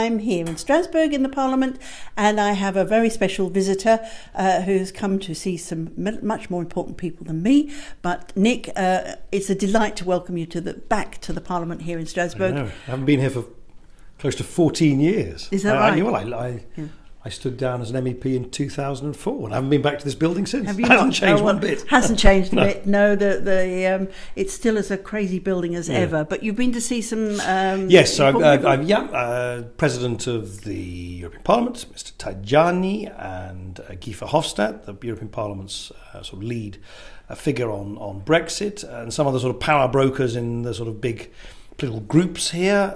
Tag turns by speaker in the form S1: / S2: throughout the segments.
S1: I'm here in Strasbourg in the Parliament, and I have a very special visitor who's come to see some much more important people than me. But Nick, it's a delight to welcome you back to the Parliament here in Strasbourg.
S2: I haven't been here for close to 14 years.
S1: Is that right?
S2: I stood down as an MEP in 2004 and I haven't been back to this building since.
S1: Have you
S2: hasn't changed one bit.
S1: Hasn't changed a bit. No, it's still as a crazy building as ever. But you've been to see some.
S2: Yes, so I'm President of the European Parliament, Mr. Tajani, and Guy Verhofstadt, the European Parliament's sort of lead figure on Brexit, and some other sort of power brokers in the sort of big political groups here.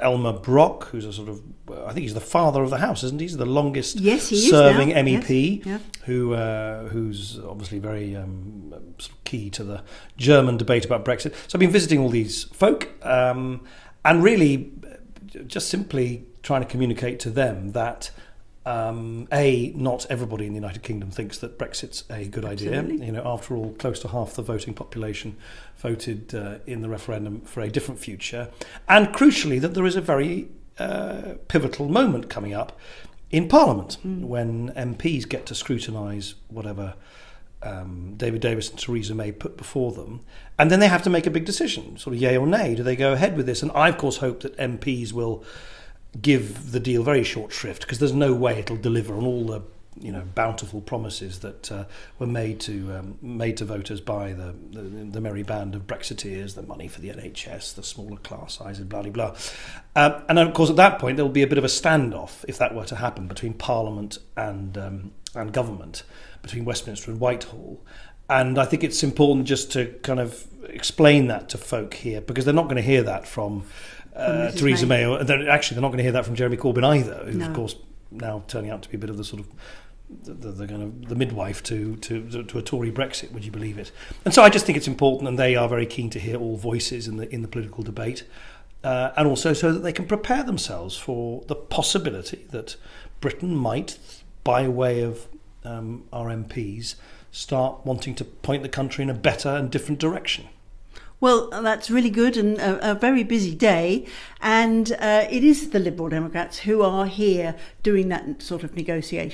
S2: Elmar Brok, who's a sort of, I think he's the father of the house, isn't he? He's the longest serving MEP,
S1: yes.
S2: Who's obviously very sort of key to the German debate about Brexit. So I've been visiting all these folk and really just simply trying to communicate to them that not everybody in the United Kingdom thinks that Brexit's a good idea. You know, after all, close to half the voting population voted in the referendum for a different future, and crucially that there is a very pivotal moment coming up in Parliament when MPs get to scrutinise whatever David Davis and Theresa May put before them, and then they have to make a big decision, sort of yay or nay. Do they go ahead with this? And I, of course, hope that MPs will give the deal very short shrift, because there's no way it'll deliver on all the bountiful promises that were made to voters by the merry band of Brexiteers, the money for the NHS, the smaller class sizes, blah blah blah. And of course, at that point, there will be a bit of a standoff if that were to happen between Parliament and government, between Westminster and Whitehall. And I think it's important just to kind of explain that to folk here, because they're not going to hear that from Theresa May. They're not going to hear that from Jeremy Corbyn either, who's of course now turning out to be a bit of the sort of the kind of the midwife to a Tory Brexit, would you believe it? And so I just think it's important, and they are very keen to hear all voices in the political debate, and also so that they can prepare themselves for the possibility that Britain might, by way of our MPs, start wanting to point the country in a better and different direction.
S1: Well, that's really good, and a very busy day, and it is the Liberal Democrats who are here doing that sort of negotiation.